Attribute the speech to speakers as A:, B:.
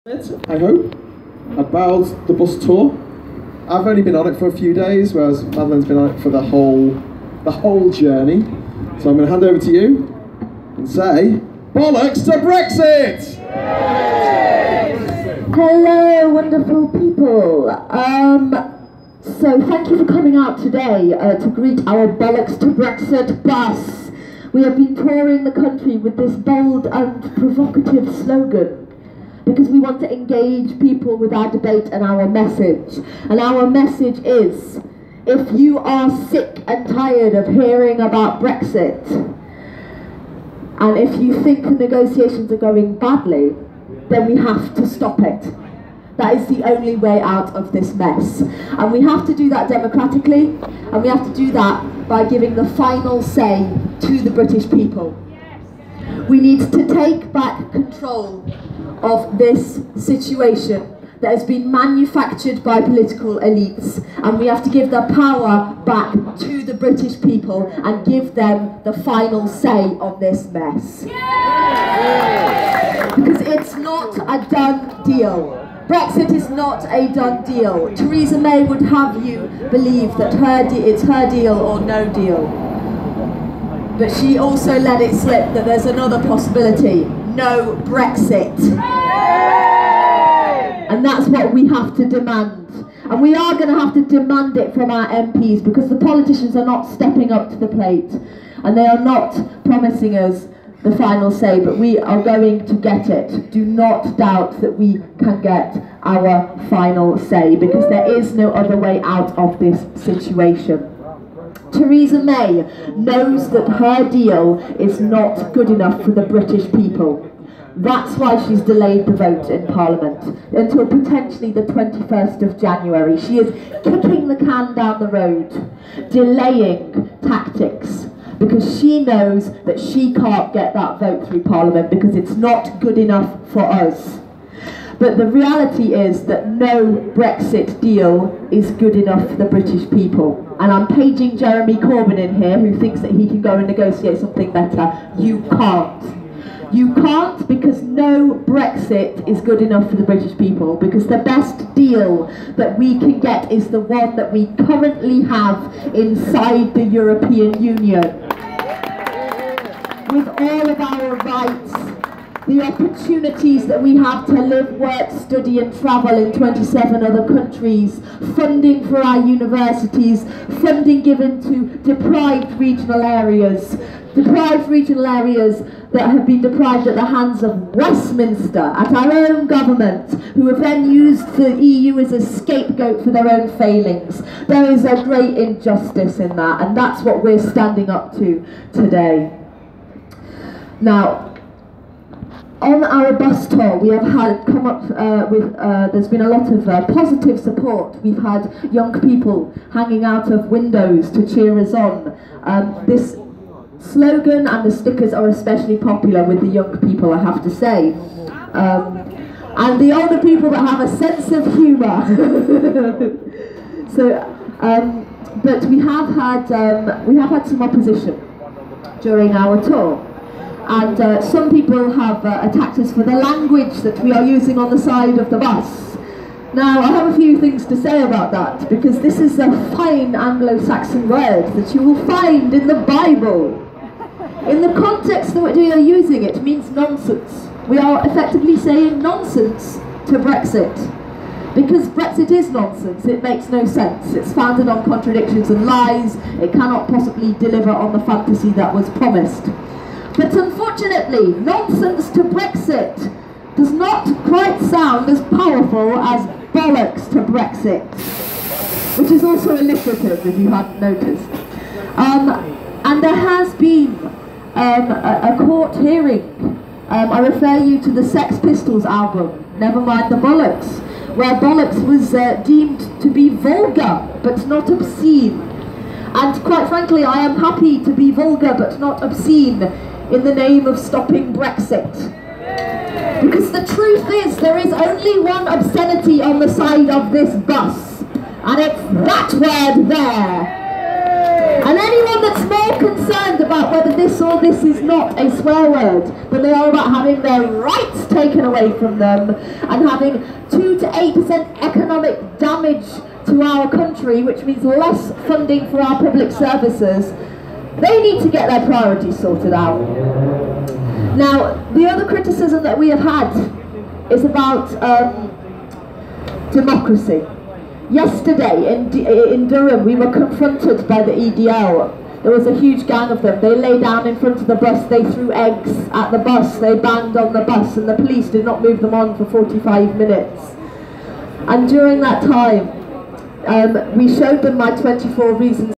A: I hope, about the bus tour. I've only been on it for a few days, whereas Madeleine's been on it for the whole journey. So I'm going to hand over to you and say, Bollox to Brexit!
B: Hello, wonderful people. So thank you for coming out today to greet our Bollox to Brexit bus. We have been touring the country with this bold and provocative slogan, because we want to engage people with our debate and our message. And our message is, if you are sick and tired of hearing about Brexit, and if you think the negotiations are going badly, then we have to stop it. That is the only way out of this mess. And we have to do that democratically, and we have to do that by giving the final say to the British people. We need to take back control of this situation that has been manufactured by political elites, and we have to give the power back to the British people and give them the final say on this mess. Because it's not a done deal. Brexit is not a done deal. Theresa May would have you believe that it's her deal or no deal. But she also let it slip that there's another possibility. No Brexit. And that's what we have to demand. And we are going to have to demand it from our MPs, because the politicians are not stepping up to the plate. And they are not promising us the final say, but we are going to get it. Do not doubt that we can get our final say, because there is no other way out of this situation. Theresa May knows that her deal is not good enough for the British people. That's why she's delayed the vote in Parliament until potentially the 21st of January. She is kicking the can down the road, delaying tactics, because she knows that she can't get that vote through Parliament because it's not good enough for us. But the reality is that no Brexit deal is good enough for the British people. And I'm paging Jeremy Corbyn in here, who thinks that he can go and negotiate something better. You can't. You can't, because no Brexit is good enough for the British people, because the best deal that we can get is the one that we currently have inside the European Union. With all of our rights, the opportunities that we have to live, work, study and travel in 27 other countries, funding for our universities, funding given to deprived regional areas that have been deprived at the hands of Westminster, at our own government, who have then used the EU as a scapegoat for their own failings. There is a great injustice in that, and that's what we're standing up to today. Now, on our bus tour, we have had there's been a lot of positive support. We've had young people hanging out of windows to cheer us on. This slogan and the stickers are especially popular with the young people, I have to say. And the older people that have a sense of humour. But we have had some opposition during our tour. And some people have attacked us for the language that we are using on the side of the bus. Now, I have a few things to say about that, because this is a fine Anglo-Saxon word that you will find in the Bible. In the context that we are using, it means nonsense. We are effectively saying nonsense to Brexit. Because Brexit is nonsense, it makes no sense. It's founded on contradictions and lies. It cannot possibly deliver on the fantasy that was promised. But unfortunately, nonsense to Brexit does not quite sound as powerful as bollocks to Brexit, which is also alliterative, if you hadn't noticed. And there has been a court hearing. I refer you to the Sex Pistols album, Never Mind the Bollocks, where bollocks was deemed to be vulgar but not obscene. And quite frankly, I am happy to be vulgar but not obscene in the name of stopping Brexit. Because the truth is, there is only one obscenity on the side of this bus, and it's that word there. And anyone that's more concerned about whether this or this is not a swear word than they are about having their rights taken away from them and having 2 to 8% economic damage to our country, which means less funding for our public services, they need to get their priorities sorted out. Now, the other criticism that we have had is about democracy. Yesterday in Durham, we were confronted by the EDL. There was a huge gang of them. They lay down in front of the bus, they threw eggs at the bus, they banged on the bus, and the police did not move them on for 45 minutes. And during that time, we showed them my 24 reasons